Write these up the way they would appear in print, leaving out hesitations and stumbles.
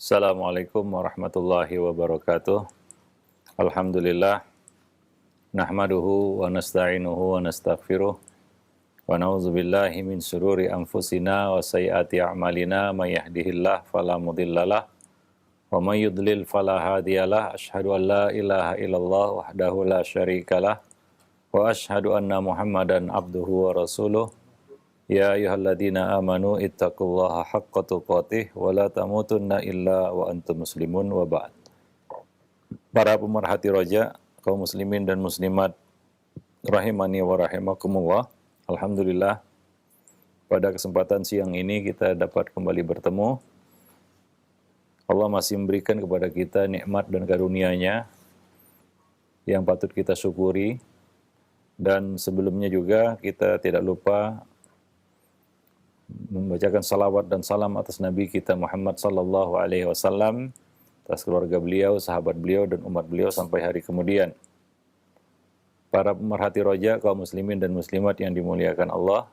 Assalamualaikum warahmatullahi wabarakatuh. Alhamdulillah, nahmaduhu wa nasta'inuhu wa nastaghfiruh wa na'udzubillahi min sururi anfusina wa sayyiati a'malina may yahdihillah fala mudhillalah wa may yudlil fala hadiyalah. Asyhadu an la ilaha illallah wahdahu la syarikalah wa asyhadu anna Muhammadan abduhu wa rasuluh. Ya ayyuhalladzina amanu ittaqullaha haqqa tuqatih wa la tamutunna illa wa antum muslimun wa ba'd. Para pemerhati roja, kaum muslimin dan muslimat rahimani wa rahimakumullah. Alhamdulillah, pada kesempatan siang ini kita dapat kembali bertemu. Allah masih memberikan kepada kita nikmat dan karunia-Nya yang patut kita syukuri. Dan sebelumnya juga kita tidak lupa membacakan salawat dan salam atas Nabi kita Muhammad sallallahu alaihi wasallam, atas keluarga beliau, sahabat beliau, dan umat beliau sampai hari kemudian. Para pemerhati roja, kaum muslimin dan muslimat yang dimuliakan Allah,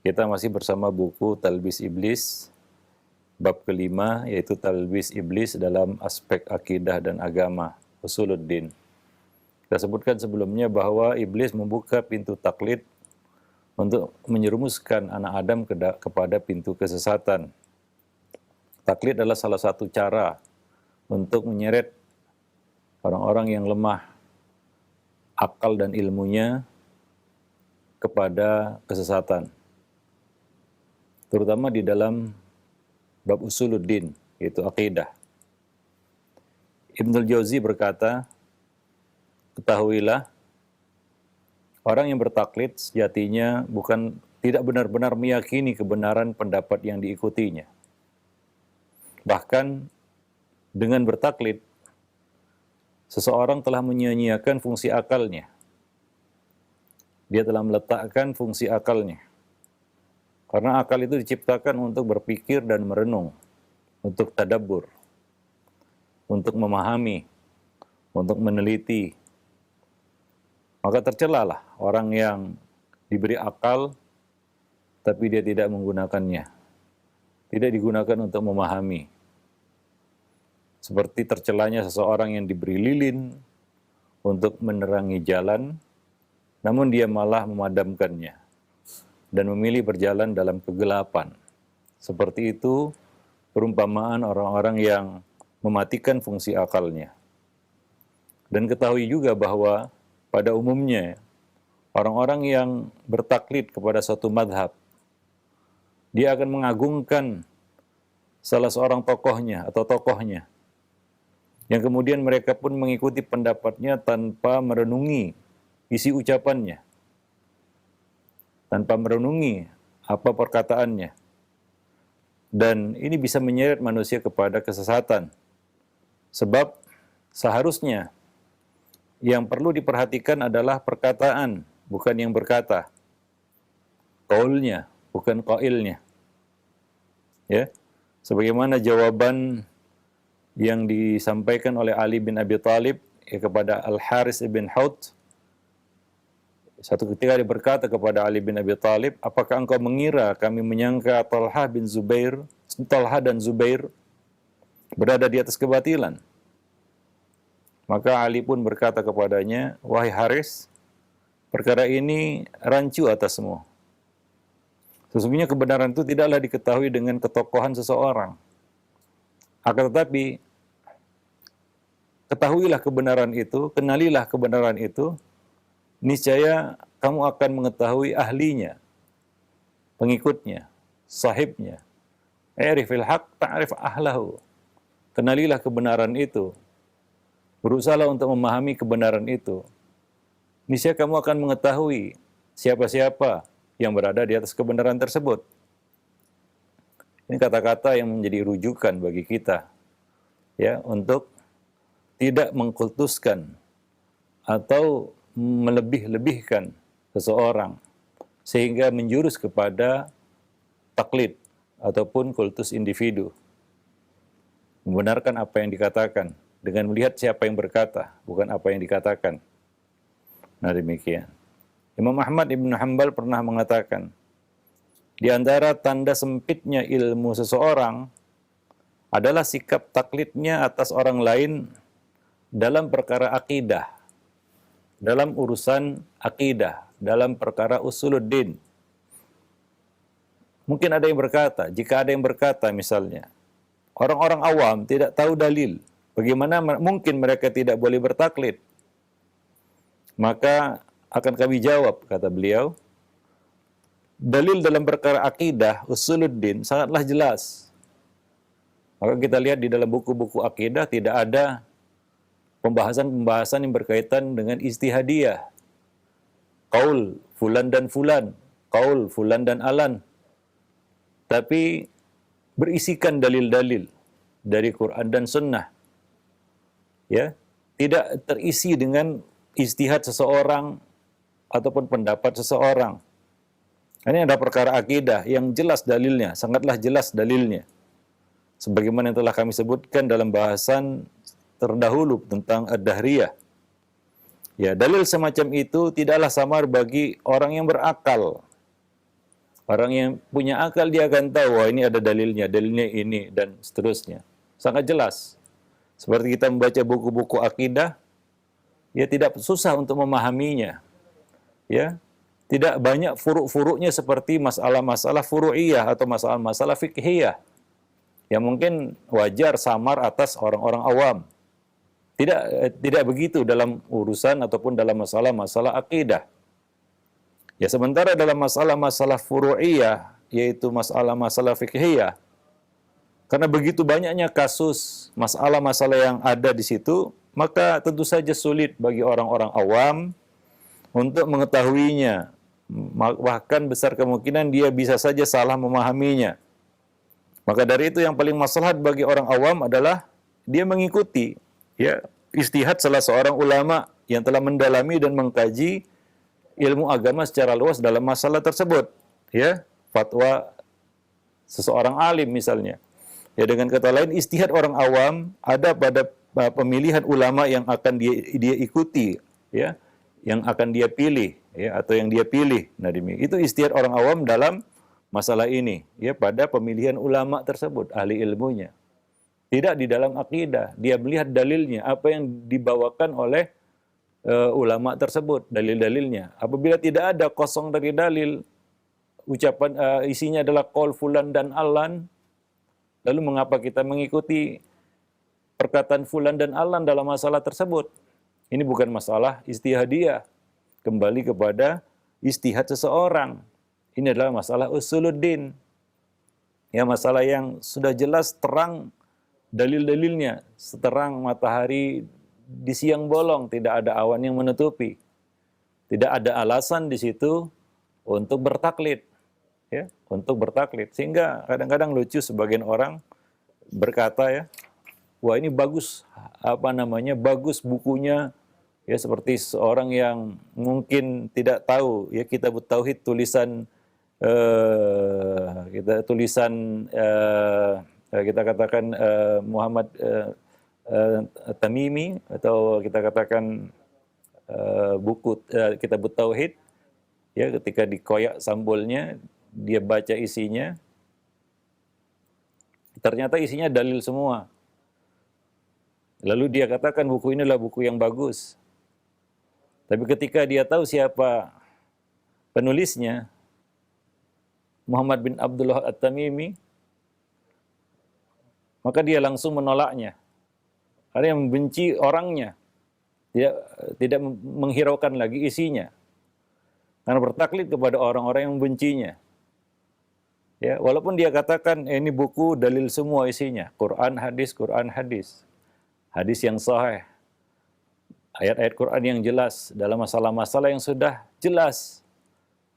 kita masih bersama buku Talbis Iblis, bab kelima, yaitu Talbis Iblis dalam aspek akidah dan agama, Usuluddin. Kita sebutkan sebelumnya bahwa Iblis membuka pintu taklid untuk menyerumuskan anak Adam kepada pintu kesesatan. Taklid adalah salah satu cara untuk menyeret orang-orang yang lemah akal dan ilmunya kepada kesesatan. Terutama di dalam bab Usuluddin, yaitu akidah. Ibnul Jauzi berkata, ketahuilah, orang yang bertaklid sejatinya tidak benar-benar meyakini kebenaran pendapat yang diikutinya. Bahkan dengan bertaklid, seseorang telah menyia-nyiakan fungsi akalnya. Dia telah meletakkan fungsi akalnya. Karena akal itu diciptakan untuk berpikir dan merenung, untuk tadabbur, untuk memahami, untuk meneliti. Maka tercelalah orang yang diberi akal, tapi dia tidak menggunakannya. Tidak digunakan untuk memahami. Seperti tercelanya seseorang yang diberi lilin untuk menerangi jalan, namun dia malah memadamkannya dan memilih berjalan dalam kegelapan. Seperti itu perumpamaan orang-orang yang mematikan fungsi akalnya. Dan ketahui juga bahwa pada umumnya, orang-orang yang bertaklid kepada suatu madhab, dia akan mengagungkan salah seorang tokohnya atau tokohnya, yang kemudian mereka pun mengikuti pendapatnya tanpa merenungi isi ucapannya, tanpa merenungi apa perkataannya. Dan ini bisa menyeret manusia kepada kesesatan. Sebab seharusnya yang perlu diperhatikan adalah perkataan, bukan yang berkata. Qaulnya, bukan qailnya. Ya. Sebagaimana jawaban yang disampaikan oleh Ali bin Abi Thalib kepada Al-Haris ibn Haut. Satu ketika dia berkata kepada Ali bin Abi Thalib, apakah engkau mengira kami menyangka Talha dan Zubair berada di atas kebatilan? Maka Ali pun berkata kepadanya, wahai Haris, perkara ini rancu atasmu. Sesungguhnya kebenaran itu tidaklah diketahui dengan ketokohan seseorang. Akan tetapi, ketahuilah kebenaran itu, kenalilah kebenaran itu, niscaya kamu akan mengetahui ahlinya, pengikutnya, sahibnya. I'rifil haq ta'rif ahlahu. Kenalilah kebenaran itu. Berusahalah untuk memahami kebenaran itu. Niscaya kamu akan mengetahui siapa-siapa yang berada di atas kebenaran tersebut. Ini kata-kata yang menjadi rujukan bagi kita, ya, untuk tidak mengkultuskan atau melebih-lebihkan seseorang sehingga menjurus kepada taklid ataupun kultus individu. Membenarkan apa yang dikatakan dengan melihat siapa yang berkata, bukan apa yang dikatakan. Nah, demikian. Imam Ahmad ibn Hanbal pernah mengatakan, di antara tanda sempitnya ilmu seseorang adalah sikap taklidnya atas orang lain dalam perkara akidah, dalam urusan akidah, dalam perkara usuluddin. Mungkin ada yang berkata, jika ada yang berkata misalnya, orang-orang awam tidak tahu dalil, bagaimana mungkin mereka tidak boleh bertaklid? Maka akan kami jawab, kata beliau, dalil dalam perkara akidah, usuluddin, sangatlah jelas. Maka kita lihat di dalam buku-buku akidah tidak ada pembahasan-pembahasan yang berkaitan dengan ijtihadiyah. Qaul fulan dan fulan, qaul fulan dan alan. Tapi berisikan dalil-dalil dari Quran dan Sunnah. Ya, tidak terisi dengan ijtihad seseorang ataupun pendapat seseorang. Ini ada perkara akidah yang jelas dalilnya, sangatlah jelas dalilnya. Sebagaimana yang telah kami sebutkan dalam bahasan terdahulu tentang ad-dahriyah. Ya, dalil semacam itu tidaklah samar bagi orang yang berakal. Orang yang punya akal dia akan tahu, wah ini ada dalilnya ini dan seterusnya. Sangat jelas. Seperti kita membaca buku-buku akidah, ya tidak susah untuk memahaminya. Ya, tidak banyak furuk-furuknya seperti masalah-masalah furu'iyah atau masalah-masalah fiqhiyah yang mungkin wajar samar atas orang-orang awam. Tidak begitu dalam urusan ataupun dalam masalah-masalah akidah. Ya, sementara dalam masalah-masalah furu'iyah, yaitu masalah-masalah fiqhiyah, karena begitu banyaknya kasus masalah-masalah yang ada di situ, maka tentu saja sulit bagi orang-orang awam untuk mengetahuinya. Bahkan besar kemungkinan dia bisa saja salah memahaminya. Maka dari itu yang paling maslahat bagi orang awam adalah dia mengikuti ya ijtihad salah seorang ulama yang telah mendalami dan mengkaji ilmu agama secara luas dalam masalah tersebut, ya, fatwa seseorang alim misalnya. Ya, dengan kata lain, ijtihad orang awam ada pada pemilihan ulama yang akan dia ikuti, ya, yang akan dia pilih, ya, atau yang dia pilih. Nah, itu ijtihad orang awam dalam masalah ini, ya, pada pemilihan ulama tersebut, ahli ilmunya. Tidak di dalam akidah, dia melihat dalilnya, apa yang dibawakan oleh ulama tersebut, dalil-dalilnya. Apabila tidak ada kosong dari dalil, ucapan isinya adalah qaul fulan dan alan, lalu mengapa kita mengikuti perkataan fulan dan alan dalam masalah tersebut? Ini bukan masalah ijtihadiyah, kembali kepada ijtihad seseorang. Ini adalah masalah usuluddin. Ya, masalah yang sudah jelas terang dalil-dalilnya, seterang matahari di siang bolong, tidak ada awan yang menutupi. Tidak ada alasan di situ untuk bertaklid, ya, untuk bertaklid. Sehingga kadang-kadang lucu sebagian orang berkata, ya, wah ini bagus, bagus bukunya, ya, seperti seorang yang mungkin tidak tahu, ya, Kitab Tauhid tulisan kita katakan Muhammad Tamimi, atau kita katakan buku Kitab Tauhid, ya, ketika dikoyak sampulnya, dia baca isinya, ternyata isinya dalil semua. Lalu dia katakan buku ini adalah buku yang bagus. Tapi ketika dia tahu siapa penulisnya, Muhammad bin Abdullah At-Tamimi, maka dia langsung menolaknya. Ada yang membenci orangnya, tidak menghiraukan lagi isinya, karena bertaklid kepada orang-orang yang membencinya. Ya, walaupun dia katakan ini buku dalil semua isinya, Quran hadis yang sahih, ayat-ayat Quran yang jelas dalam masalah-masalah yang sudah jelas.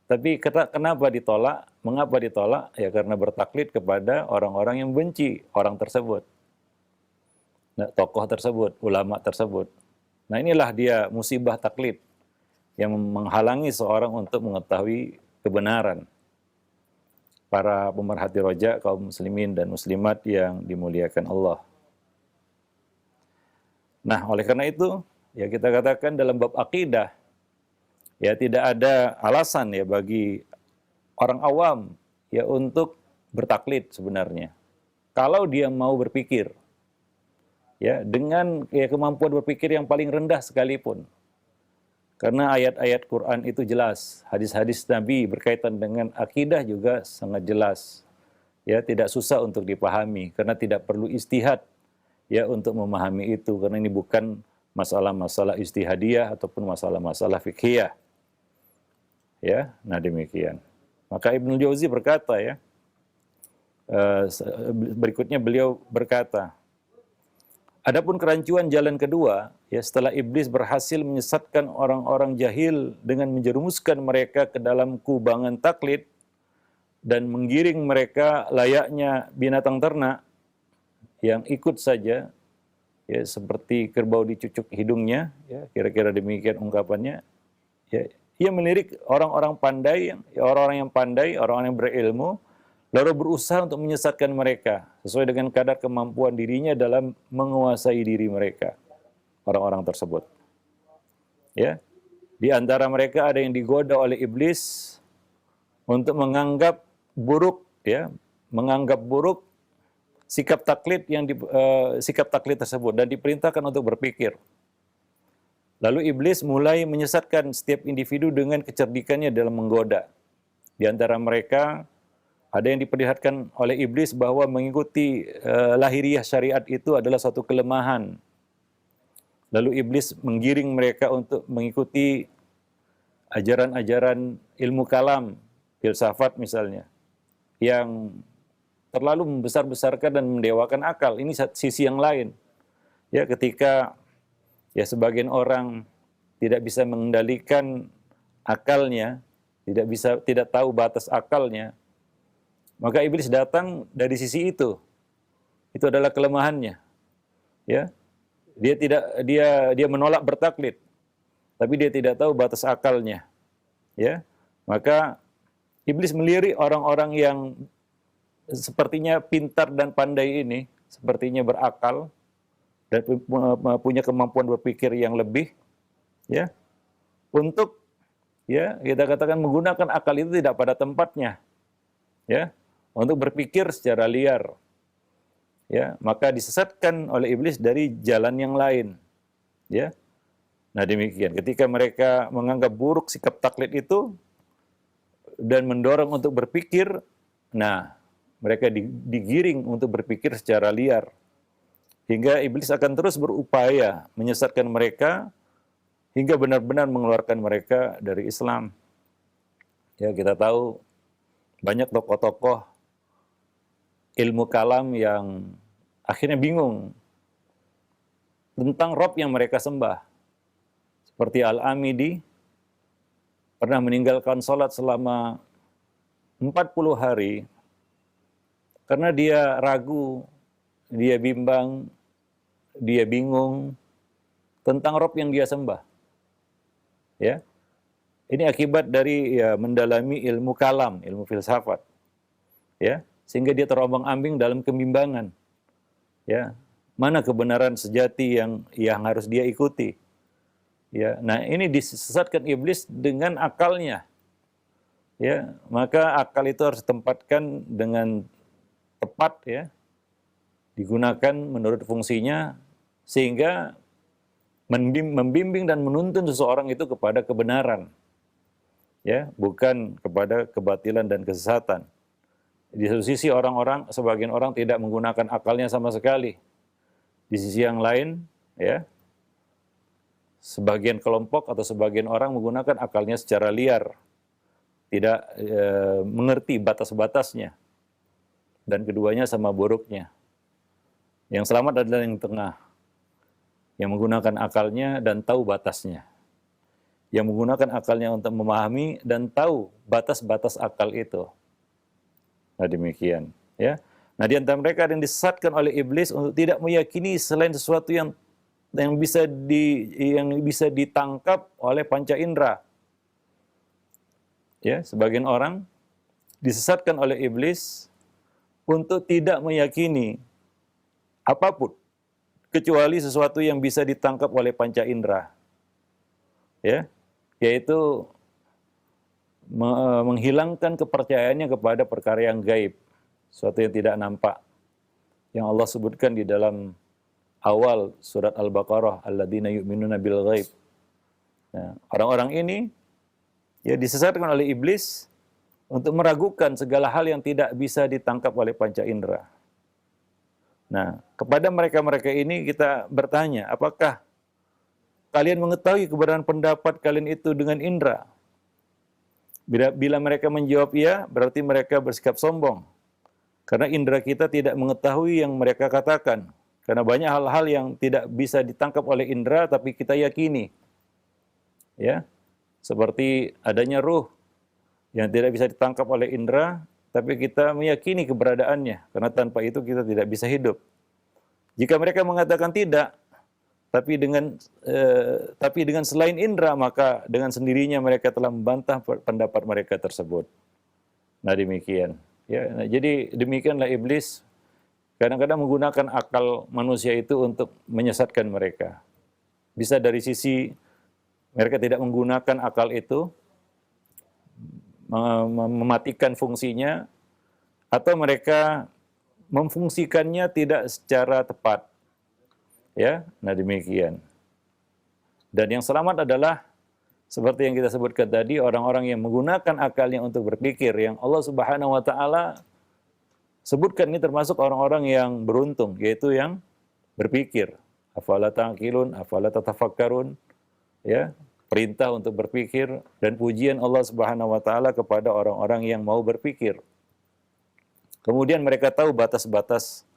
Tapi kenapa ditolak? Mengapa ditolak? Ya karena bertaklid kepada orang-orang yang benci orang tersebut, nah, tokoh tersebut, ulama tersebut. Nah, inilah dia musibah taklid yang menghalangi seorang untuk mengetahui kebenaran. Para pemerhati roja, kaum muslimin dan muslimat yang dimuliakan Allah. Nah, oleh karena itu, ya kita katakan dalam bab akidah, ya tidak ada alasan ya bagi orang awam ya untuk bertaklid sebenarnya. kalau dia mau berpikir, ya, dengan kemampuan berpikir yang paling rendah sekalipun. Karena ayat-ayat Quran itu jelas, hadis-hadis Nabi berkaitan dengan akidah juga sangat jelas. Ya, tidak susah untuk dipahami karena tidak perlu istihad ya untuk memahami itu, karena ini bukan masalah-masalah istihadiyah ataupun masalah-masalah fikhiyah. Ya, nah demikian. Maka Ibnu Jauzi berkata ya, berikutnya beliau berkata, adapun kerancuan jalan kedua, ya setelah iblis berhasil menyesatkan orang-orang jahil dengan menjerumuskan mereka ke dalam kubangan taklid dan menggiring mereka layaknya binatang ternak yang ikut saja, ya seperti kerbau dicucuk hidungnya, ya kira-kira demikian ungkapannya. Ya, ia melirik orang-orang pandai, orang-orang yang pandai, orang-orang yang berilmu, lalu berusaha untuk menyesatkan mereka sesuai dengan kadar kemampuan dirinya dalam menguasai diri mereka, orang-orang tersebut. Ya, di antara mereka ada yang digoda oleh iblis untuk menganggap buruk, ya, menganggap buruk sikap taklid sikap taklid tersebut dan diperintahkan untuk berpikir. Lalu iblis mulai menyesatkan setiap individu dengan kecerdikannya dalam menggoda. Di antara mereka ada yang diperlihatkan oleh iblis bahwa mengikuti lahiriah syariat itu adalah suatu kelemahan. Lalu iblis menggiring mereka untuk mengikuti ajaran-ajaran ilmu kalam, filsafat misalnya, yang terlalu membesar-besarkan dan mendewakan akal. Ini sisi yang lain. Ya, ketika ya sebagian orang tidak bisa mengendalikan akalnya, tidak tahu batas akalnya, maka iblis datang dari sisi itu. Itu adalah kelemahannya. Ya. Dia menolak bertaklid, tapi dia tidak tahu batas akalnya. Ya. Maka iblis melirik orang-orang yang sepertinya pintar dan pandai ini, sepertinya berakal dan punya kemampuan berpikir yang lebih, ya, untuk, ya, kita katakan menggunakan akal itu tidak pada tempatnya, ya, untuk berpikir secara liar, ya, maka disesatkan oleh iblis dari jalan yang lain, ya. Nah demikian, ketika mereka menganggap buruk sikap taklid itu dan mendorong untuk berpikir, nah mereka digiring untuk berpikir secara liar. Hingga iblis akan terus berupaya menyesatkan mereka hingga benar-benar mengeluarkan mereka dari Islam. Ya, kita tahu banyak tokoh-tokoh ilmu kalam yang akhirnya bingung tentang Rob yang mereka sembah. Seperti Al-Amidi pernah meninggalkan sholat selama 40 hari karena dia ragu, dia bimbang, dia bingung tentang Rob yang dia sembah. Ya. Ini akibat dari mendalami ilmu kalam, ilmu filsafat. Ya, sehingga dia terombang-ambing dalam kebimbangan. Ya. Mana kebenaran sejati yang harus dia ikuti? Ya. Nah, ini disesatkan iblis dengan akalnya. Ya, maka akal itu harus ditempatkan dengan tepat, ya. Digunakan menurut fungsinya sehingga membimbing dan menuntun seseorang itu kepada kebenaran, ya, bukan kepada kebatilan dan kesesatan. Di satu sisi sebagian orang tidak menggunakan akalnya sama sekali. Di sisi yang lain, ya, sebagian kelompok atau sebagian orang menggunakan akalnya secara liar, tidak mengerti batas-batasnya, dan keduanya sama buruknya. Yang selamat adalah yang tengah, yang menggunakan akalnya dan tahu batasnya. Yang menggunakan akalnya untuk memahami dan tahu batas-batas akal itu. Nah demikian. Ya. Nah di antara mereka ada yang disesatkan oleh iblis untuk tidak meyakini selain sesuatu yang bisa ditangkap oleh panca indera. Ya, sebagian orang disesatkan oleh iblis untuk tidak meyakini apapun kecuali sesuatu yang bisa ditangkap oleh panca indera, ya, yaitu menghilangkan kepercayaannya kepada perkara yang gaib, sesuatu yang tidak nampak. yang Allah sebutkan di dalam awal surat Al-Baqarah, alladzina yu'minuna bil ghaib. Nah, orang-orang ini ya disesatkan oleh iblis untuk meragukan segala hal yang tidak bisa ditangkap oleh panca indera. Nah, kepada mereka-mereka ini kita bertanya, apakah kalian mengetahui kebenaran pendapat kalian itu dengan indera? Bila mereka menjawab iya, berarti mereka bersikap sombong. Karena indera kita tidak mengetahui yang mereka katakan. Karena banyak hal-hal yang tidak bisa ditangkap oleh indera, tapi kita yakini. Ya, seperti adanya ruh yang tidak bisa ditangkap oleh indera, tapi kita meyakini keberadaannya. Karena tanpa itu kita tidak bisa hidup. Jika mereka mengatakan tidak, tapi dengan selain indera, maka dengan sendirinya mereka telah membantah pendapat mereka tersebut. Nah demikian. Ya, nah, jadi demikianlah iblis kadang-kadang menggunakan akal manusia itu untuk menyesatkan mereka. Bisa dari sisi mereka tidak menggunakan akal itu, mematikan fungsinya, atau mereka memfungsikannya tidak secara tepat. Ya, nah demikian. Dan yang selamat adalah seperti yang kita sebutkan tadi, orang-orang yang menggunakan akalnya untuk berpikir, yang Allah Subhanahu wa taala sebutkan ini termasuk orang-orang yang beruntung, yaitu yang berpikir. Afala ta'qilun, afala tatafakkarun. Ya, perintah untuk berpikir dan pujian Allah Subhanahu wa taala kepada orang-orang yang mau berpikir. Kemudian mereka tahu batas-batas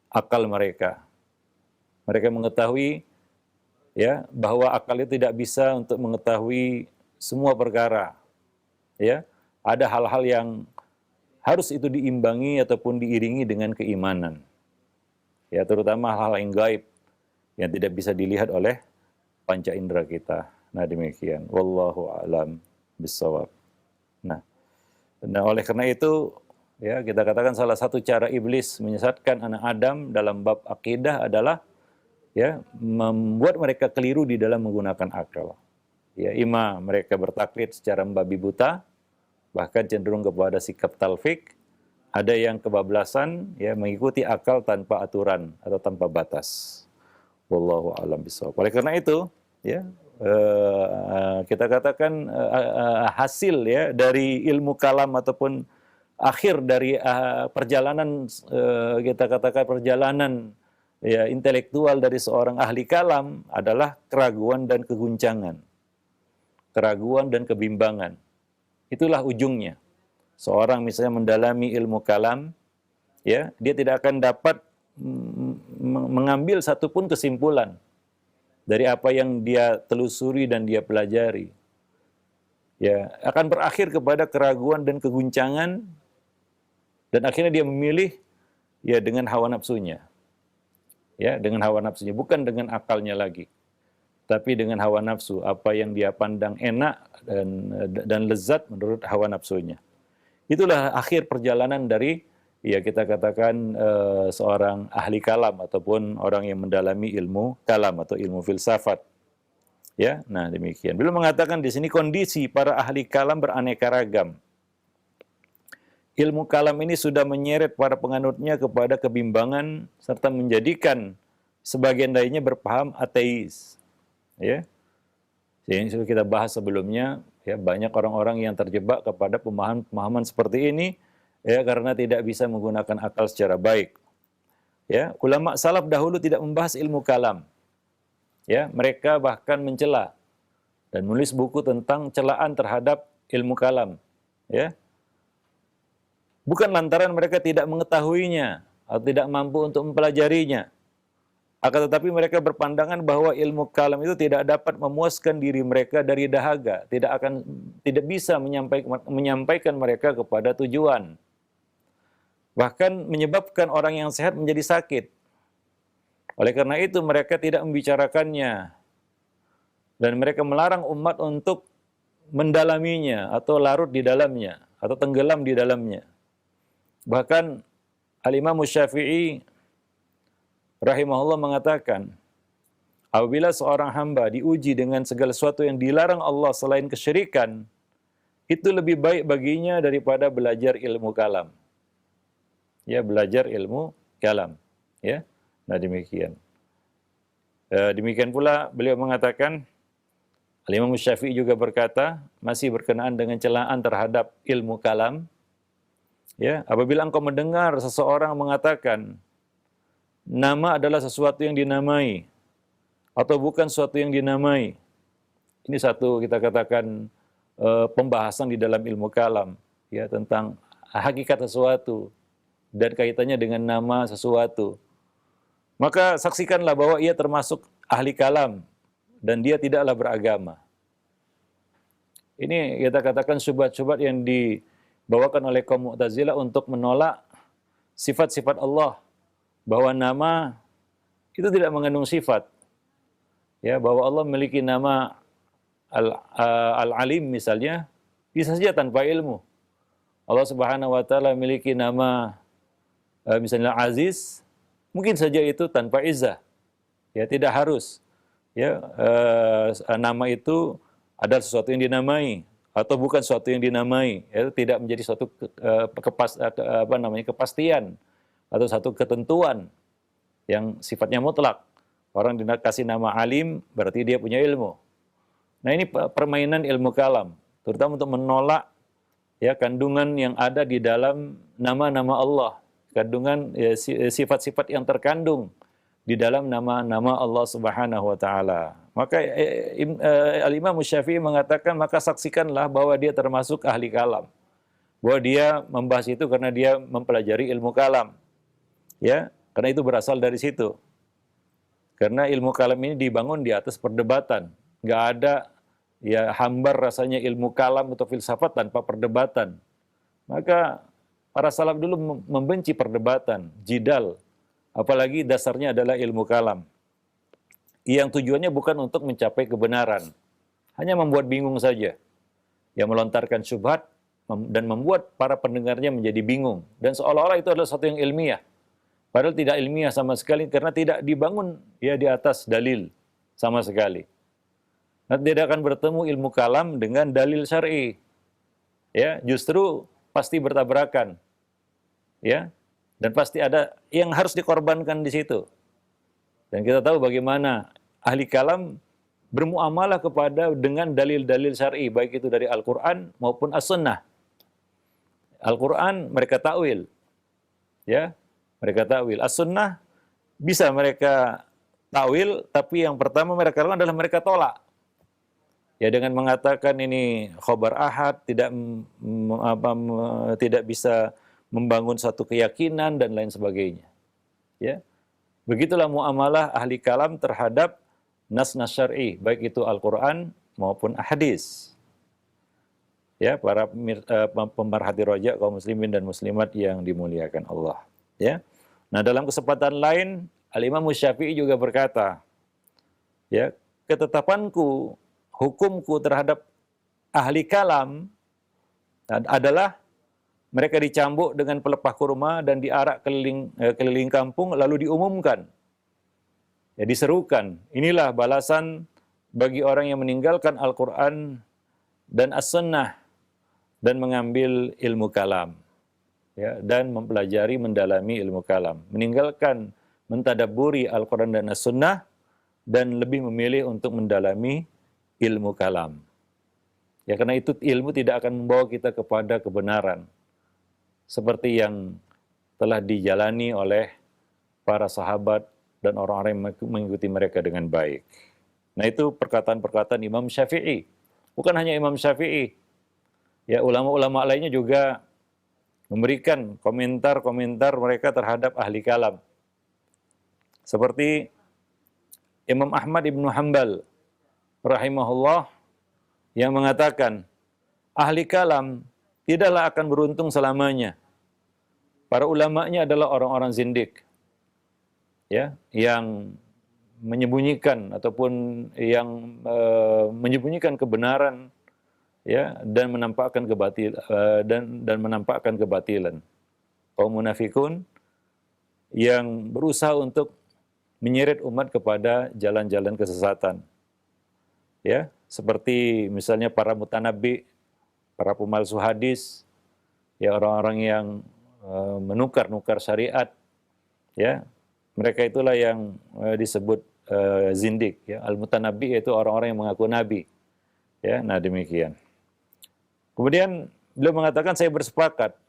akal mereka. Mereka mengetahui ya bahwa akal itu tidak bisa untuk mengetahui semua perkara. Ya, ada hal-hal yang harus itu diimbangi ataupun diiringi dengan keimanan. Ya, terutama hal-hal yang gaib yang tidak bisa dilihat oleh panca indera kita. Nah, demikian. Wallahu a'lam bissawab. Nah, oleh karena itu ya kita katakan salah satu cara iblis menyesatkan anak Adam dalam bab akidah adalah ya membuat mereka keliru di dalam menggunakan akal. Ya, ima mereka bertaklid secara membabi buta, bahkan cenderung kepada sikap talfik. Ada yang kebablasan ya mengikuti akal tanpa aturan atau tanpa batas. Wallahu a'lam bishawab. Oleh karena itu, ya kita katakan hasil ya dari ilmu kalam ataupun akhir dari perjalanan kita katakan perjalanan ya intelektual dari seorang ahli kalam adalah keraguan dan keguncangan. Keraguan dan kebimbangan. Itulah ujungnya. Seorang misalnya mendalami ilmu kalam, ya, dia tidak akan dapat mengambil satupun kesimpulan dari apa yang dia telusuri dan dia pelajari. Ya, akan berakhir kepada keraguan dan keguncangan, dan akhirnya dia memilih ya dengan hawa nafsunya. Ya, dengan hawa nafsunya, bukan dengan akalnya lagi. Tapi dengan hawa nafsu, apa yang dia pandang enak dan lezat menurut hawa nafsunya. Itulah akhir perjalanan dari ya kita katakan seorang ahli kalam ataupun orang yang mendalami ilmu kalam atau ilmu filsafat. Ya, nah demikian. Beliau mengatakan di sini kondisi para ahli kalam beraneka ragam. Ilmu kalam ini sudah menyeret para penganutnya kepada kebimbangan serta menjadikan sebagian lainnya berpaham ateis. Ya. Yang sudah kita bahas sebelumnya, ya banyak orang-orang yang terjebak kepada pemahaman seperti ini ya karena tidak bisa menggunakan akal secara baik. Ya, ulama salaf dahulu tidak membahas ilmu kalam. Ya, mereka bahkan mencela dan menulis buku tentang celaan terhadap ilmu kalam. Ya. Bukan lantaran mereka tidak mengetahuinya atau tidak mampu untuk mempelajarinya. Akan tetapi mereka berpandangan bahwa ilmu kalam itu tidak dapat memuaskan diri mereka dari dahaga, tidak bisa menyampaikan mereka kepada tujuan. Bahkan menyebabkan orang yang sehat menjadi sakit. Oleh karena itu mereka tidak membicarakannya. Dan mereka melarang umat untuk mendalaminya atau larut di dalamnya atau tenggelam di dalamnya. Bahkan Al-Imam Syafi'i rahimahullah mengatakan, apabila seorang hamba diuji dengan segala sesuatu yang dilarang Allah selain kesyirikan, itu lebih baik baginya daripada belajar ilmu kalam. Ya, belajar ilmu kalam. Ya, nah demikian. Demikian pula beliau mengatakan, Al-Imam Syafi'i juga berkata, masih berkenaan dengan celaan terhadap ilmu kalam, ya, apabila engkau mendengar seseorang mengatakan nama adalah sesuatu yang dinamai atau bukan sesuatu yang dinamai. Ini satu kita katakan pembahasan di dalam ilmu kalam, ya, tentang hakikat sesuatu dan kaitannya dengan nama sesuatu. Maka saksikanlah bahwa ia termasuk ahli kalam dan dia tidaklah beragama. Ini kita katakan syubhat-syubhat yang dibawakan oleh kaum Mu'tazilah untuk menolak sifat-sifat Allah, bahwa nama itu tidak mengandung sifat. Ya, bahwa Allah memiliki nama Al-Alim misalnya, bisa saja tanpa ilmu. Allah Subhanahu wa taala memiliki nama misalnya Aziz, mungkin saja itu tanpa izzah. Ya, tidak harus. Ya, nama itu adalah sesuatu yang dinamai atau bukan sesuatu yang dinamai, ya, tidak menjadi suatu kepastian atau satu ketentuan yang sifatnya mutlak. Orang dikasih nama alim berarti dia punya ilmu. Nah, ini permainan ilmu kalam, terutama untuk menolak, ya, kandungan yang ada di dalam nama-nama Allah, kandungan, ya, sifat-sifat yang terkandung di dalam nama-nama Allah Subhanahu wa taala. Maka Al-Imam Syafi'i mengatakan, maka saksikanlah bahwa dia termasuk ahli kalam. Bahwa dia membahas itu karena dia mempelajari ilmu kalam. Ya, karena itu berasal dari situ. Karena ilmu kalam ini dibangun di atas perdebatan. Nggak ada, ya, hambar rasanya ilmu kalam atau filsafat tanpa perdebatan. Maka para salaf dulu membenci perdebatan, jidal. Apalagi dasarnya adalah ilmu kalam. Yang tujuannya bukan untuk mencapai kebenaran. Hanya membuat bingung saja. Yang melontarkan syubhat dan membuat para pendengarnya menjadi bingung. Dan seolah-olah itu adalah sesuatu yang ilmiah. Padahal tidak ilmiah sama sekali karena tidak dibangun, ya, di atas dalil sama sekali. Nanti tidak akan bertemu ilmu kalam dengan dalil syar'i. Ya, justru pasti bertabrakan. Ya. Dan pasti ada yang harus dikorbankan di situ. Dan kita tahu bagaimana ahli kalam bermuamalah dengan dalil-dalil syar'i, baik itu dari Al-Quran maupun As-Sunnah. Al-Quran mereka takwil, ya, mereka takwil. As-Sunnah bisa mereka takwil, tapi yang pertama mereka lakukan adalah mereka tolak. Ya, dengan mengatakan ini khobar ahad, tidak bisa membangun satu keyakinan dan lain sebagainya. Ya. Begitulah muamalah ahli kalam terhadap nas-nas syar'i, baik itu Al-Qur'an maupun hadis. Ya, para pemerhati rojak kaum muslimin dan muslimat yang dimuliakan Allah, ya. Nah, dalam kesempatan lain Al-Imam Syafi'i juga berkata, ya, ketetapanku, hukumku terhadap ahli kalam adalah mereka dicambuk dengan pelepah kurma dan diarak keliling kampung lalu diumumkan. Ya, diserukan, inilah balasan bagi orang yang meninggalkan Al-Quran dan As-Sunnah dan mengambil ilmu kalam. Ya, dan mempelajari, mendalami ilmu kalam. Meninggalkan mentadabburi Al-Quran dan As-Sunnah dan lebih memilih untuk mendalami ilmu kalam. Ya, karena itu ilmu tidak akan membawa kita kepada kebenaran. Seperti yang telah dijalani oleh para sahabat dan orang-orang yang mengikuti mereka dengan baik. Nah, itu perkataan-perkataan Imam Syafi'i. Bukan hanya Imam Syafi'i. Ya, ulama-ulama lainnya juga memberikan komentar-komentar mereka terhadap ahli kalam. Seperti Imam Ahmad ibnu Hanbal rahimahullah yang mengatakan, ahli kalam tidaklah akan beruntung selamanya. Para ulamanya adalah orang-orang zindik, ya, yang menyembunyikan ataupun yang menyembunyikan kebenaran, ya, dan menampakkan kebatilan. Kaum munafikun yang berusaha untuk menyeret umat kepada jalan-jalan kesesatan. Ya, seperti misalnya para mutanabbi, para pemalsu hadis, ya, orang-orang yang menukar-nukar syariat, ya, Mereka itulah yang disebut zindik, ya. Al-mutanabbi yaitu orang-orang yang mengaku nabi. Ya, nah demikian. Kemudian beliau mengatakan, saya bersepakat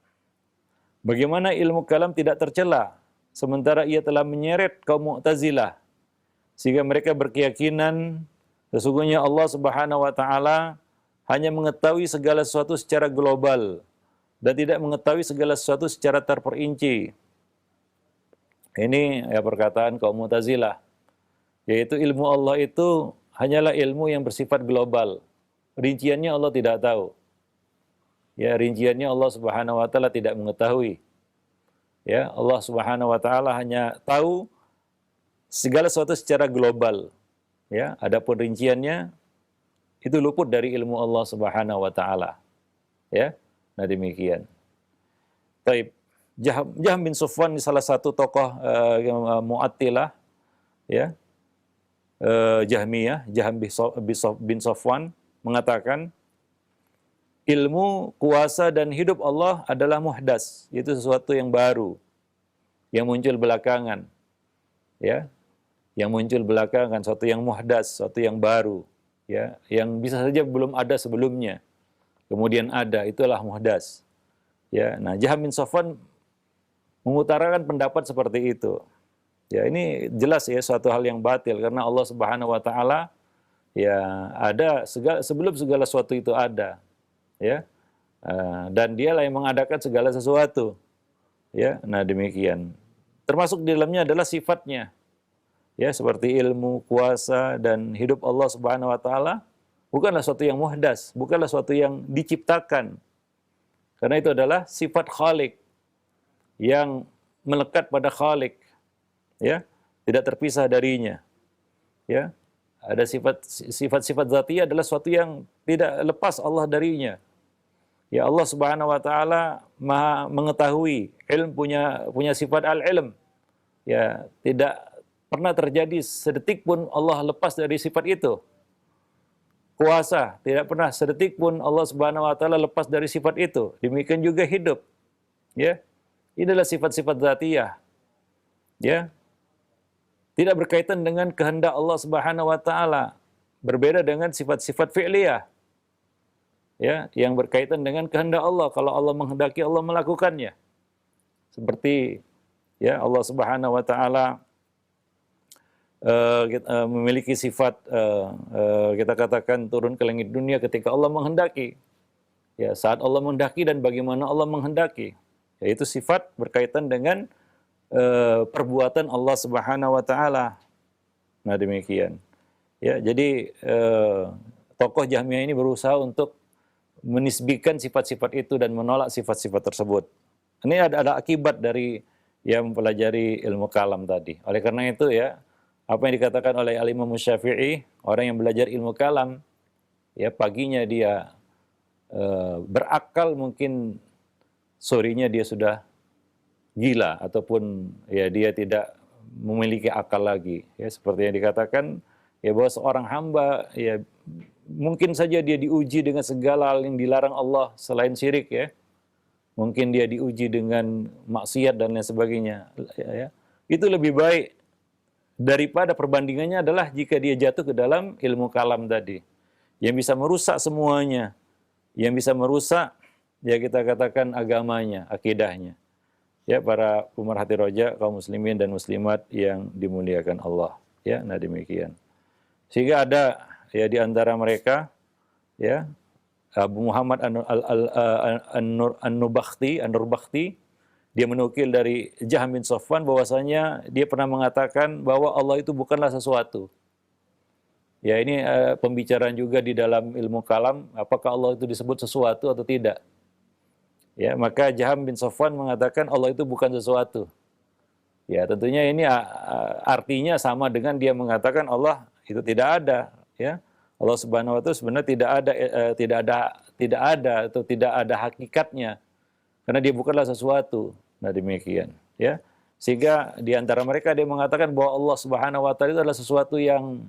bagaimana ilmu kalam tidak tercela sementara ia telah menyeret kaum Mu'tazilah sehingga mereka berkeyakinan sesungguhnya Allah Subhanahu wa taala hanya mengetahui segala sesuatu secara global dan tidak mengetahui segala sesuatu secara terperinci. Ini ya perkataan kaum Mu'tazilah, yaitu ilmu Allah itu hanyalah ilmu yang bersifat global. Rinciannya Allah tidak tahu. Ya, rinciannya Allah Subhanahu wa taala tidak mengetahui. Ya, Allah Subhanahu wa taala hanya tahu segala sesuatu secara global. Ya, adapun rinciannya itu luput dari ilmu Allah Subhanahu wa taala. Ya. Nah, demikian. Baik. Jahm bin Safwan salah satu tokoh Mu'attilah, ya. Jahmiyah, Jahm bin Safwan mengatakan ilmu, kuasa dan hidup Allah adalah muhdas, yaitu sesuatu yang baru yang muncul belakangan. Ya. Yang muncul belakangan, sesuatu yang muhdas, sesuatu yang baru, ya, yang bisa saja belum ada sebelumnya. Kemudian ada, itulah muhdas. Ya, nah Jahm bin Safwan mengutarakan pendapat seperti itu. Ya, ini jelas ya suatu hal yang batil karena Allah Subhanahu wa taala ya ada sebelum segala sesuatu itu ada. Ya. Dan dialah yang mengadakan segala sesuatu. Ya, nah demikian. Termasuk di dalamnya adalah sifatnya. Ya, seperti ilmu, kuasa dan hidup Allah Subhanahu wa taala bukanlah sesuatu yang muhdas, bukanlah sesuatu yang diciptakan. Karena itu adalah sifat Khalik yang melekat pada Khalik, ya, tidak terpisah darinya. Ya. Ada sifat-sifat zatiyah adalah sesuatu yang tidak lepas Allah darinya. Ya, Allah Subhanahu wa taala Maha mengetahui, ilm punya sifat al-ilm. Ya, tidak pernah terjadi sedetik pun Allah lepas dari sifat itu. Kuasa, tidak pernah sedetik pun Allah Subhanahu wa taala lepas dari sifat itu. Demikian juga hidup. Ya. Ini adalah sifat-sifat dzatiyah. Ya. Tidak berkaitan dengan kehendak Allah Subhanahu wa taala. Berbeda dengan sifat-sifat fi'liyah. Ya, yang berkaitan dengan kehendak Allah. Kalau Allah menghendaki, Allah melakukannya. Seperti ya Allah Subhanahu wa taala memiliki sifat kita katakan turun ke langit dunia ketika Allah menghendaki. Ya, saat Allah menghendaki dan bagaimana Allah menghendaki. Yaitu sifat berkaitan dengan perbuatan Allah Subhanahu wa taala. Nah, demikian. Ya, jadi tokoh Jahmiyah ini berusaha untuk menisbikan sifat-sifat itu dan menolak sifat-sifat tersebut. Ini ada akibat dari yang mempelajari ilmu kalam tadi. Oleh karena itu ya, apa yang dikatakan oleh Al-Imam Syafi'i, orang yang belajar ilmu kalam, ya paginya dia berakal, mungkin sorenya dia sudah gila, ataupun ya dia tidak memiliki akal lagi. Ya, seperti yang dikatakan, ya bahwa seorang hamba, ya mungkin saja dia diuji dengan segala hal yang dilarang Allah selain syirik ya. Mungkin dia diuji dengan maksiat dan lain sebagainya. Ya. Itu lebih baik daripada perbandingannya adalah jika dia jatuh ke dalam ilmu kalam tadi, yang bisa merusak semuanya, yang bisa merusak ya kita katakan agamanya, akidahnya. Ya, para pemerhati roja, kaum muslimin dan muslimat yang dimuliakan Allah. Ya, nah demikian. Sehingga ada ya di antara mereka ya Abu Muhammad An-Nurbakti, dia menukil dari Jahm bin Safwan bahwasanya dia pernah mengatakan bahwa Allah itu bukanlah sesuatu. Ya, ini pembicaraan juga di dalam ilmu kalam, apakah Allah itu disebut sesuatu atau tidak. Ya, maka Jahm bin Safwan mengatakan Allah itu bukan sesuatu. Ya, tentunya ini artinya sama dengan dia mengatakan Allah itu tidak ada, ya. Allah Subhanahu wa taala sebenarnya tidak ada atau tidak ada hakikatnya. Karena dia bukanlah sesuatu. Nah, demikian. Ya. Sehingga di antara mereka dia mengatakan bahwa Allah Subhanahu wa taala itu adalah sesuatu yang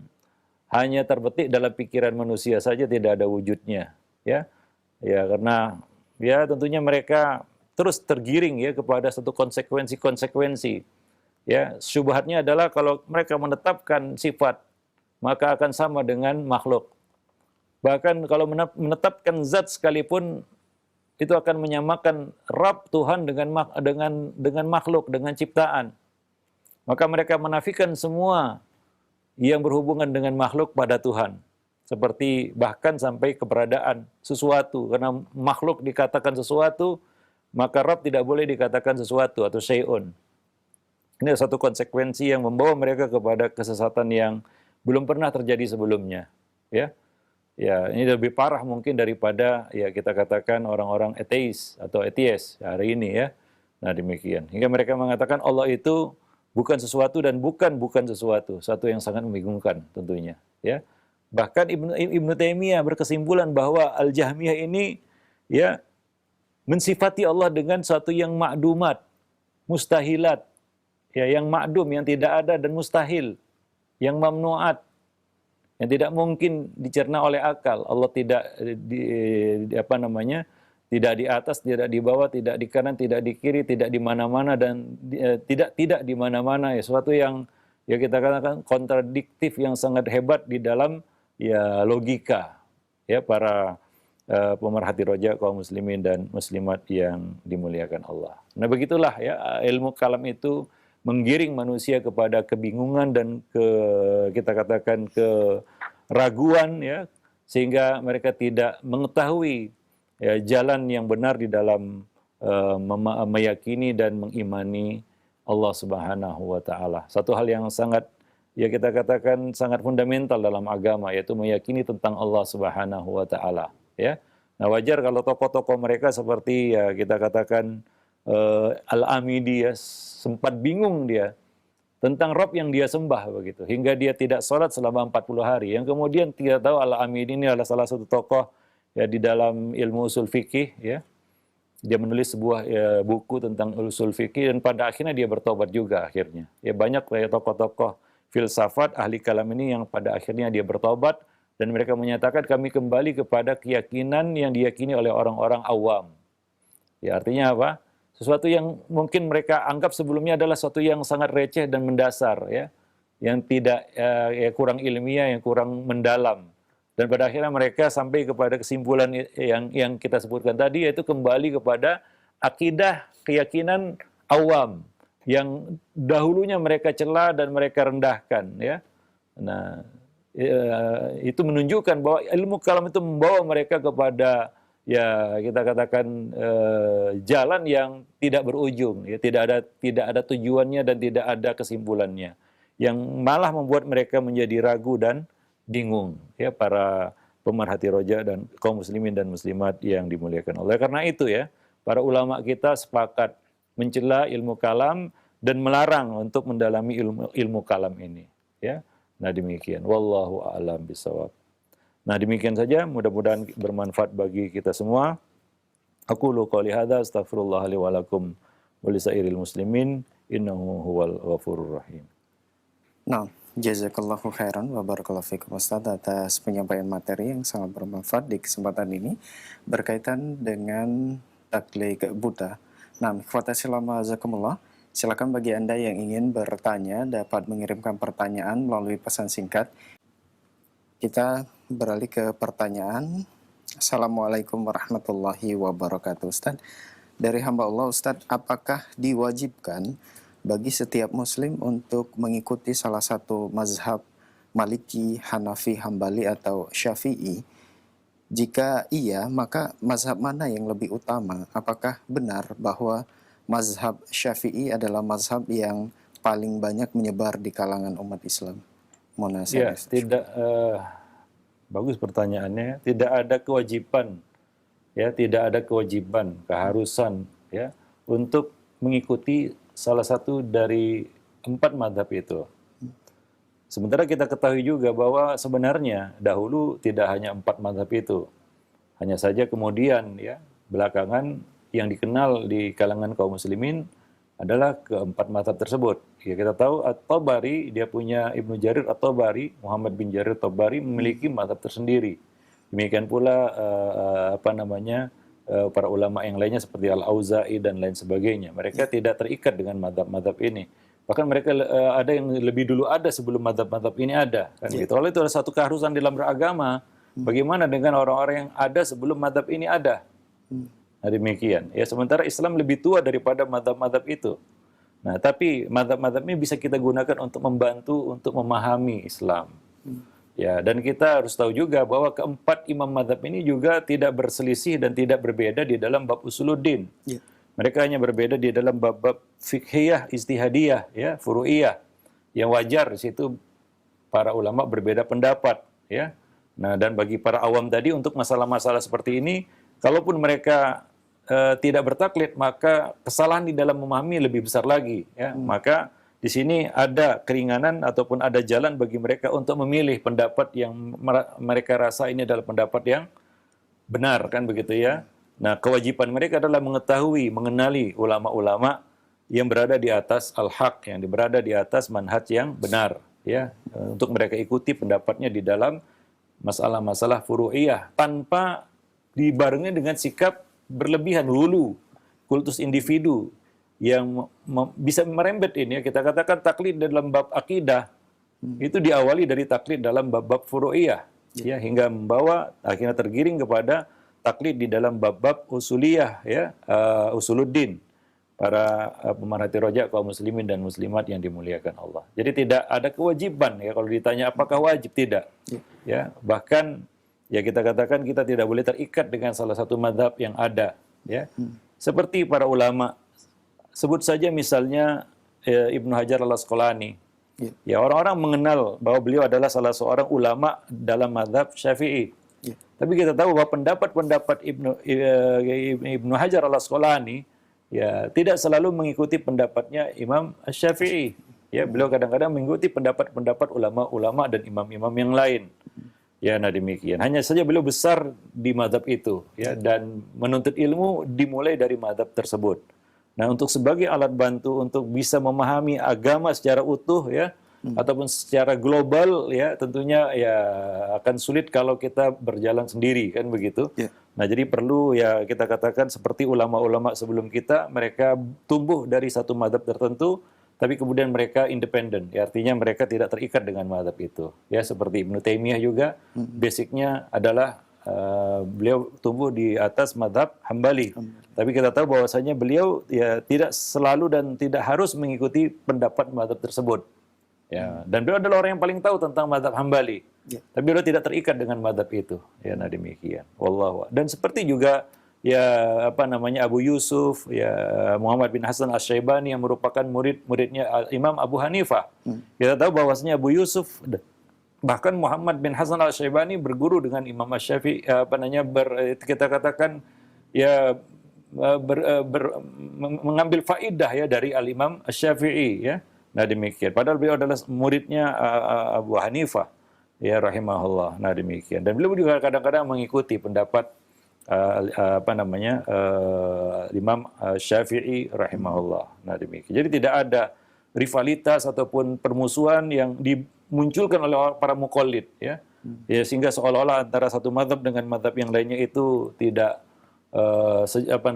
hanya terbetik dalam pikiran manusia saja, tidak ada wujudnya. Ya. Ya, karena ya tentunya mereka terus tergiring ya kepada satu konsekuensi-konsekuensi Ya, syubhatnya adalah kalau mereka menetapkan sifat, maka akan sama dengan makhluk. Bahkan kalau menetapkan zat sekalipun, itu akan menyamakan Rabb Tuhan dengan makhluk, dengan ciptaan. Maka mereka menafikan semua yang berhubungan dengan makhluk pada Tuhan. Seperti bahkan sampai keberadaan sesuatu. Karena makhluk dikatakan sesuatu, maka Rabb tidak boleh dikatakan sesuatu atau syai'un. Ini satu konsekuensi yang membawa mereka kepada kesesatan yang belum pernah terjadi sebelumnya. Ya, ya, ini lebih parah mungkin daripada ya kita katakan orang-orang ateis atau atheist hari ini ya. Nah demikian. Hingga mereka mengatakan Allah itu bukan sesuatu dan bukan sesuatu. Satu yang sangat membingungkan tentunya. Ya. Bahkan Ibnu Taimiyah berkesimpulan bahwa Al-Jahmiyah ini ya mensifati Allah dengan satu yang ma'dumat, mustahilat, ya, yang ma'dum, yang tidak ada dan mustahil, yang mamnuat, yang tidak mungkin dicerna oleh akal. Allah tidak tidak di atas, tidak di bawah, tidak di kanan, tidak di kiri, tidak di mana-mana dan tidak di mana-mana. Ya, sesuatu yang ya kita katakan kontradiktif yang sangat hebat di dalam ya logika ya para pemerhati roja kaum muslimin dan muslimat yang dimuliakan Allah. Nah begitulah ya ilmu kalam itu menggiring manusia kepada kebingungan dan kita katakan keraguan ya, sehingga mereka tidak mengetahui ya, jalan yang benar di dalam meyakini dan mengimani Allah Subhanahu wa taala. Satu hal yang sangat ya kita katakan sangat fundamental dalam agama, yaitu meyakini tentang Allah Subhanahu wa taala ya. Nah, wajar kalau tokoh-tokoh mereka seperti ya kita katakan Al-Amidi ya, sempat bingung dia tentang Rabb yang dia sembah begitu, hingga dia tidak sholat selama 40 hari. Yang kemudian tidak tahu Al-Amidi ini adalah salah satu tokoh ya di dalam ilmu usul fikih ya. Dia menulis sebuah ya, buku tentang usul fikih dan pada akhirnya dia bertobat juga akhirnya. Ya banyak ya tokoh-tokoh filsafat ahli kalam ini yang pada akhirnya dia bertobat dan mereka menyatakan kami kembali kepada keyakinan yang diyakini oleh orang-orang awam. Ya artinya apa? Sesuatu yang mungkin mereka anggap sebelumnya adalah sesuatu yang sangat receh dan mendasar ya, yang tidak ya kurang ilmiah, yang kurang mendalam. Dan pada akhirnya mereka sampai kepada kesimpulan yang kita sebutkan tadi, yaitu kembali kepada akidah keyakinan awam yang dahulunya mereka cela dan mereka rendahkan ya. Nah, itu menunjukkan bahwa ilmu kalam itu membawa mereka kepada ya kita katakan jalan yang tidak berujung ya, tidak ada tujuannya dan tidak ada kesimpulannya, yang malah membuat mereka menjadi ragu dan bingung ya para pemerhati roja dan kaum muslimin dan muslimat yang dimuliakan Allah. Karena itu ya para ulama kita sepakat mencela ilmu kalam dan melarang untuk mendalami ilmu kalam ini ya. Nah demikian, wallahu a'lam bishawab. Nah demikian saja, mudah-mudahan bermanfaat bagi kita semua. Aqulu qouli hadza astaghfirullah li wa lakum wa lisairil muslimin innahu huwal ghafurur rahim. Nah, jazakallahu khairan wa barakallahu fikum Ustaz atas penyampaian materi yang sangat bermanfaat di kesempatan ini berkaitan dengan taklid buta. Nah, ikhwata silama azakumullah. Silakan bagi Anda yang ingin bertanya dapat mengirimkan pertanyaan melalui pesan singkat. Kita beralih ke pertanyaan. Assalamualaikum warahmatullahi wabarakatuh Ustaz. Dari hamba Allah Ustaz, apakah diwajibkan bagi setiap muslim untuk mengikuti salah satu mazhab Maliki, Hanafi, Hambali atau Syafi'i? Jika iya, maka mazhab mana yang lebih utama? Apakah benar bahwa mazhab Syafi'i adalah mazhab yang paling banyak menyebar di kalangan umat Islam? Ya, tidak bagus pertanyaannya. Tidak ada kewajiban, ya, tidak ada kewajiban, keharusan, ya, untuk mengikuti salah satu dari 4 mazhab itu. Sementara kita ketahui juga bahwa sebenarnya dahulu tidak hanya 4 mazhab itu, hanya saja kemudian, ya, belakangan yang dikenal di kalangan kaum muslimin adalah keempat mazhab tersebut. Ya, kita tahu At-Tabari, dia punya Ibnu Jarir At-Tabari, Muhammad bin Jarir At-Tabari memiliki mazhab tersendiri. Demikian pula para ulama yang lainnya seperti Al-Auza'i dan lain sebagainya. Mereka tidak terikat dengan mazhab-mazhab ini. Bahkan mereka ada yang lebih dulu ada sebelum mazhab-mazhab ini ada. Kan gitu. Oleh itu ada satu keharusan dalam beragama. Bagaimana dengan orang-orang yang ada sebelum mazhab ini ada? Nah, demikian. Ya, sementara Islam lebih tua daripada mazhab-mazhab itu. Nah, tapi mazhab-mazhab ini bisa kita gunakan untuk membantu untuk memahami Islam. Ya, dan kita harus tahu juga bahwa keempat imam mazhab ini juga tidak berselisih dan tidak berbeda di dalam bab usuluddin. Ya. Mereka hanya berbeda di dalam bab-bab fikhiyah, ijtihadiyah, ya, furu'iyah. Yang wajar di situ para ulama berbeda pendapat, ya. Nah, dan bagi para awam tadi untuk masalah-masalah seperti ini, kalaupun mereka tidak bertaklid, maka kesalahan di dalam memahami lebih besar lagi, ya. Maka di sini ada keringanan ataupun ada jalan bagi mereka untuk memilih pendapat yang mereka rasa ini adalah pendapat yang benar, kan begitu ya. Nah, kewajiban mereka adalah mengetahui, mengenali ulama-ulama yang berada di atas al-haq, yang berada di atas manhaj yang benar, ya, untuk mereka ikuti pendapatnya di dalam masalah-masalah furu'iyah tanpa dibarengi dengan sikap berlebihan hulu, kultus individu yang bisa merembet ini, ya, kita katakan taklid dalam bab akidah itu diawali dari taklid dalam bab-bab furu'iyah, ya, hingga membawa akhirnya tergiring kepada taklid di dalam bab-bab usuliyah, ya, usuluddin, para pemerhati rojak kaum muslimin dan muslimat yang dimuliakan Allah. Jadi tidak ada kewajiban, ya, kalau ditanya apakah wajib, tidak. Ya, bahkan ya kita katakan kita tidak boleh terikat dengan salah satu mazhab yang ada, ya. Seperti para ulama, sebut saja misalnya Ibnu Hajar al-Asqalani. Ya, orang-orang mengenal bahwa beliau adalah salah seorang ulama dalam mazhab Syafi'i. Tapi kita tahu bahwa pendapat-pendapat Ibnu Hajar al-Asqalani, ya, tidak selalu mengikuti pendapatnya Imam Syafi'i. Ya, beliau kadang-kadang mengikuti pendapat-pendapat ulama-ulama dan imam-imam yang lain. Ya, nah demikian. Hanya saja beliau besar di mazhab itu, ya, dan menuntut ilmu dimulai dari mazhab tersebut. Nah, untuk sebagai alat bantu untuk bisa memahami agama secara utuh, ya, ataupun secara global, ya, tentunya ya akan sulit kalau kita berjalan sendiri, kan begitu. Nah, jadi perlu, ya, kita katakan seperti ulama-ulama sebelum kita, mereka tumbuh dari satu mazhab tertentu, tapi kemudian mereka independen, ya, artinya mereka tidak terikat dengan mazhab itu. Ya, seperti Ibnu Taimiyah juga, basicnya adalah beliau tumbuh di atas mazhab Hambali. Tapi kita tahu bahwasanya beliau, ya, tidak selalu dan tidak harus mengikuti pendapat mazhab tersebut. Ya, dan beliau adalah orang yang paling tahu tentang mazhab Hambali. Tapi beliau tidak terikat dengan mazhab itu. Ya, nah demikian. Wallahu. Dan seperti juga, ya, apa namanya, Abu Yusuf, ya, Muhammad bin Hasan Asy-Syaibani yang merupakan murid-muridnya Imam Abu Hanifah. Kita tahu bahwasanya Abu Yusuf, bahkan Muhammad bin Hasan Asy-Syaibani berguru dengan Imam Asy-Syafi'i, kita katakan, ya, mengambil faidah, ya, dari Al-Imam Asy-Syafi'i, ya. Nah demikian. Padahal beliau adalah muridnya Abu Hanifah, ya, rahimahullah. Nah demikian. Dan beliau juga kadang-kadang mengikuti pendapat Imam Syafi'i rahimahullah. Nah demikian. Jadi tidak ada rivalitas ataupun permusuhan yang dimunculkan oleh para muqallid, ya. Ya, sehingga seolah-olah antara satu mazhab dengan mazhab yang lainnya itu tidak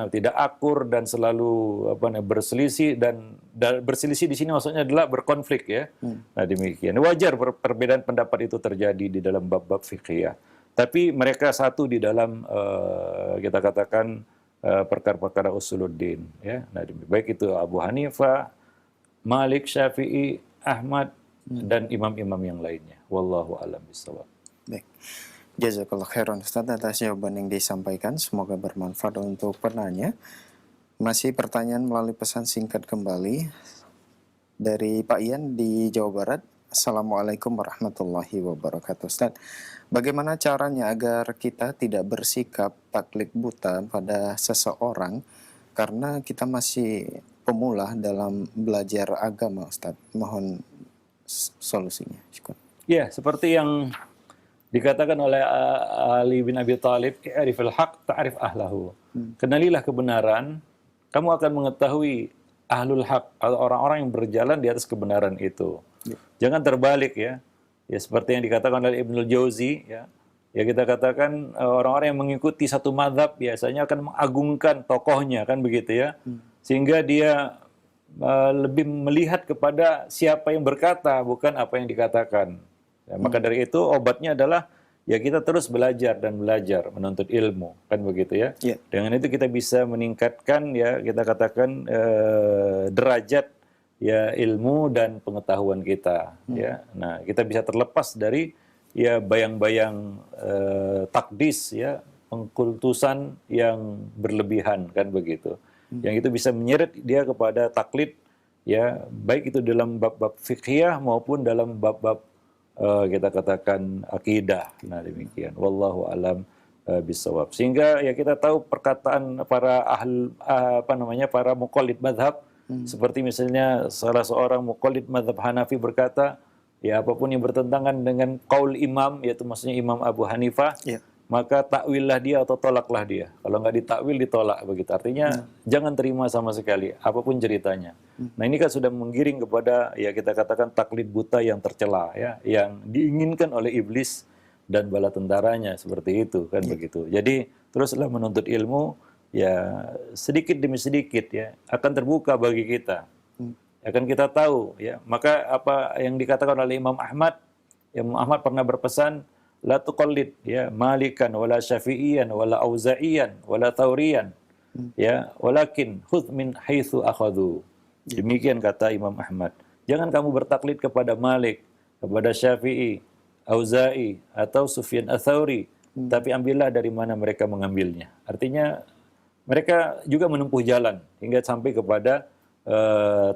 tidak akur dan selalu berselisih, dan berselisih di sini maksudnya adalah berkonflik, ya. Nah demikian. Wajar perbedaan pendapat itu terjadi di dalam bab-bab fikih. Tapi mereka satu di dalam kita katakan perkara-perkara usuluddin, ya. Nah, baik itu Abu Hanifah, Malik, Syafi'i, Ahmad, dan imam-imam yang lainnya. Wallahu a'lam bishawab. Baik. Jazakallah khairan Ustaz atas jawaban yang disampaikan. Semoga bermanfaat untuk penanya. Masih pertanyaan melalui pesan singkat kembali dari Pak Ian di Jawa Barat. Assalamualaikum warahmatullahi wabarakatuh. Ustaz, bagaimana caranya agar kita tidak bersikap taklid buta pada seseorang karena kita masih pemula dalam belajar agama, Ustaz? Mohon solusinya. Syukur. Ya, seperti yang dikatakan oleh Ali bin Abi Thalib, "I'rifil haq ta'rif ahlahu." Kenalilah kebenaran, kamu akan mengetahui ahlul haq, atau orang-orang yang berjalan di atas kebenaran itu. Jangan terbalik, ya. Ya, seperti yang dikatakan oleh Ibnul Jauzi, ya. Ya, kita katakan orang-orang yang mengikuti satu mazhab biasanya akan mengagungkan tokohnya, kan begitu, ya. Sehingga dia lebih melihat kepada siapa yang berkata, bukan apa yang dikatakan. Ya, maka dari itu obatnya adalah ya kita terus belajar dan belajar menuntut ilmu, kan begitu ya. Ya. Dengan itu kita bisa meningkatkan ya kita katakan derajat ya ilmu dan pengetahuan kita. Ya, nah kita bisa terlepas dari ya bayang-bayang takdis ya pengkultusan yang berlebihan, kan begitu. Yang itu bisa menyeret dia kepada taklid ya baik itu dalam bab-bab fikih maupun dalam bab-bab kita katakan akidah. Nah demikian. Wallahu alam bisawab. Sehingga ya kita tahu perkataan para para muqallid madhab seperti misalnya salah seorang muqallid madhab Hanafi berkata, ya apapun yang bertentangan dengan qaul imam, yaitu maksudnya Imam Abu Hanifah, Ya. maka takwillah dia atau tolaklah dia. Kalau nggak ditakwil ditolak begitu. Artinya jangan terima sama sekali apapun ceritanya. Nah ini kan sudah menggiring kepada ya kita katakan taklid buta yang tercela ya, yang diinginkan oleh iblis dan bala tentaranya seperti itu kan begitu. Jadi teruslah menuntut ilmu ya sedikit demi sedikit ya akan terbuka bagi kita. Akan kita tahu ya. Maka apa yang dikatakan oleh Imam Ahmad, Imam Ahmad pernah berpesan la tuqallid ya malikan wala syafi'iyan wala auza'iyan wala tauriyan ya walakin khudh min haitsu akhadhu. Demikian kata Imam Ahmad. Jangan kamu bertaklid kepada Malik, kepada Syafi'i, Auza'i atau Sufyan Ats-Tsauri, tapi ambillah dari mana mereka mengambilnya. Artinya mereka juga menempuh jalan hingga sampai kepada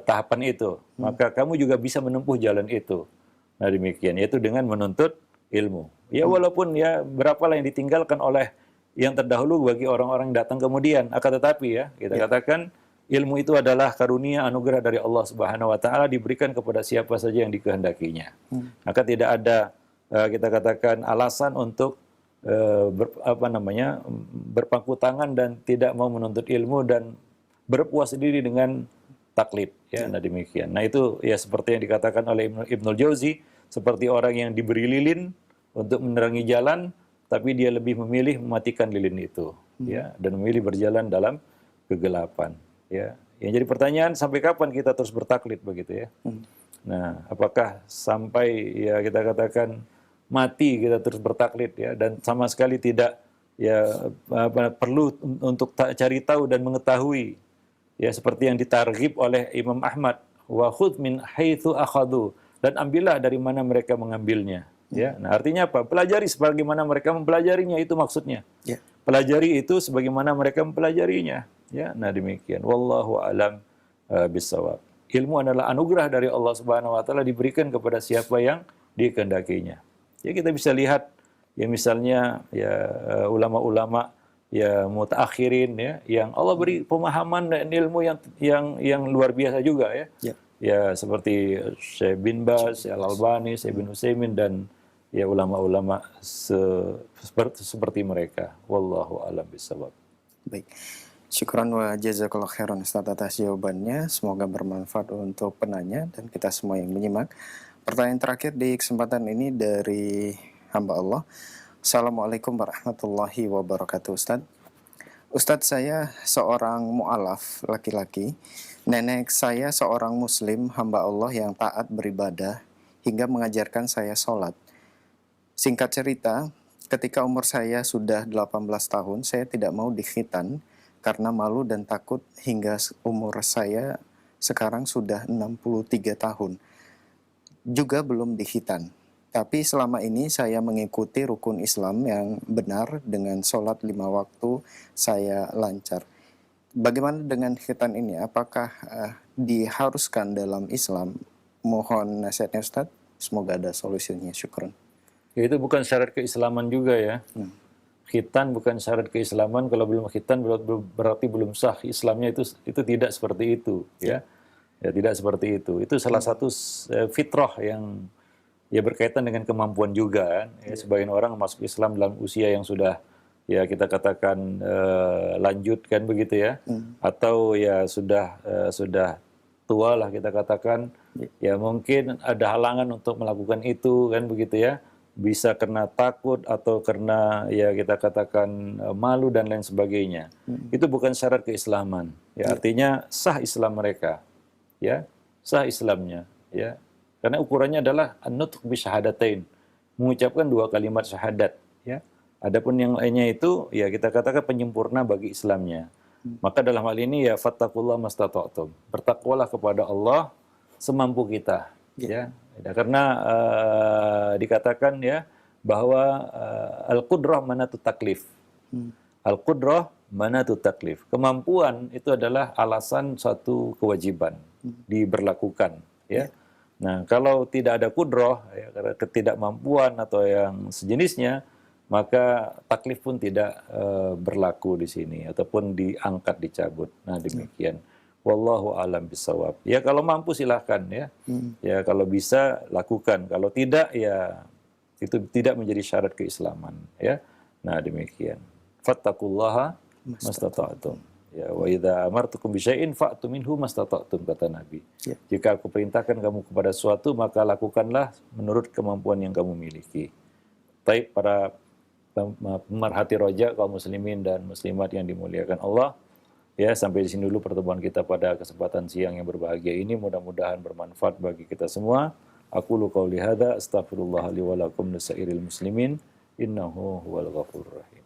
tahapan itu. Maka kamu juga bisa menempuh jalan itu. Nah demikian, yaitu dengan menuntut ilmu. Ya walaupun ya berapalah yang ditinggalkan oleh yang terdahulu bagi orang-orang datang kemudian. Akan tetapi ya kita katakan ilmu itu adalah karunia anugerah dari Allah Subhanahu wa taala diberikan kepada siapa saja yang dikehendakinya. Maka tidak ada kita katakan alasan untuk berpangku tangan dan tidak mau menuntut ilmu dan berpuas diri dengan taklid ya. Nah demikian. Nah itu ya seperti yang dikatakan oleh Ibnul Jauzi, seperti orang yang diberi lilin untuk menerangi jalan, tapi dia lebih memilih mematikan lilin itu, ya, dan memilih berjalan dalam kegelapan, ya. Yang jadi pertanyaan, sampai kapan kita terus bertaklid begitu ya? Nah, apakah sampai ya kita katakan mati kita terus bertaklid ya, dan sama sekali tidak ya perlu untuk cari tahu dan mengetahui, ya seperti yang ditarghib oleh Imam Ahmad, wa khudh min haitsu akhadhu, dan ambillah dari mana mereka mengambilnya. Ya, nah artinya apa? Pelajari sebagaimana mereka mempelajarinya, itu maksudnya. Ya. Pelajari itu sebagaimana mereka mempelajarinya. Ya, nah demikian. Wallahu alam bisawab. Ilmu adalah anugerah dari Allah Subhanahu wa taala diberikan kepada siapa yang dikehendakinya. Ya kita bisa lihat ya misalnya ya ulama-ulama ya mutaakhirin ya yang Allah beri pemahaman dan ilmu yang luar biasa juga ya. Ya. Ya seperti Syekh bin Baz, Al-Albani, Syekh bin Utsaimin dan ya ulama-ulama seperti mereka. Wallahu a'lam bishawab. Baik. Syukran wa jazakallahu khairan Ustaz atas jawabannya. Semoga bermanfaat untuk penanya dan kita semua yang menyimak. Pertanyaan terakhir di kesempatan ini dari hamba Allah. Assalamualaikum warahmatullahi wabarakatuh Ustaz. Ustadz, saya seorang mu'alaf laki-laki. Nenek saya seorang muslim hamba Allah yang taat beribadah hingga mengajarkan saya sholat. Singkat cerita, ketika umur saya sudah 18 tahun, saya tidak mau dikhitan karena malu dan takut hingga umur saya sekarang sudah 63 tahun. Juga belum dikhitan. Tapi selama ini saya mengikuti rukun Islam yang benar dengan sholat 5 waktu saya lancar. Bagaimana dengan khitan ini? Apakah diharuskan dalam Islam? Mohon nasihatnya Ustaz. Semoga ada solusinya. Syukran. Ya, itu bukan syarat keislaman juga ya. Khitan bukan syarat keislaman. Kalau belum khitan berarti belum sah Islamnya, itu tidak seperti itu ya. Ya tidak seperti itu. Itu salah satu fitrah yang ya berkaitan dengan kemampuan juga kan. Ya, sebagian orang masuk Islam dalam usia yang sudah ya kita katakan lanjut kan begitu ya. Atau ya sudah tua lah kita katakan. Ya mungkin ada halangan untuk melakukan itu kan begitu ya. Bisa karena takut atau karena ya kita katakan malu dan lain sebagainya. Itu bukan syarat keislaman. Ya artinya sah Islam mereka. ya sah Islamnya, ya. Karena ukurannya adalah an-nutq bi syahadatain, mengucapkan 2 kalimat syahadat, ya. Adapun yang lainnya itu ya kita katakan penyempurna bagi Islamnya. Maka dalam hal ini ya fattaqullaha mastata'tum. Bertakwalah kepada Allah semampu kita, ya. Karena dikatakan ya bahwa al-qudrah manatut taklif. Al-qudrah manatut taklif. Kemampuan itu adalah alasan suatu kewajiban diberlakukan, ya. Nah, kalau tidak ada kudrah, ya, karena ketidakmampuan atau yang sejenisnya, maka taklif pun tidak berlaku di sini ataupun diangkat, dicabut. Nah, demikian. Wallahu alam bisawab. Ya kalau mampu silahkan ya. Ya kalau bisa lakukan. Kalau tidak ya itu tidak menjadi syarat keislaman ya. Nah, demikian. Fattaqullaha mastata'tum. Ya, wa idza amartukum bisyai'in fa'tu minhu mastata'tum, kata Nabi. Ya. Jika aku perintahkan kamu kepada sesuatu, maka lakukanlah menurut kemampuan yang kamu miliki. Taib para pemerhati roja kaum muslimin dan muslimat yang dimuliakan Allah. Ya, sampai di sini dulu pertemuan kita pada kesempatan siang yang berbahagia ini. Mudah-mudahan bermanfaat bagi kita semua. Aqulu qauli hadza astaghfirullah li wa lakum lisairil muslimin innahu huwal ghafurur rahim.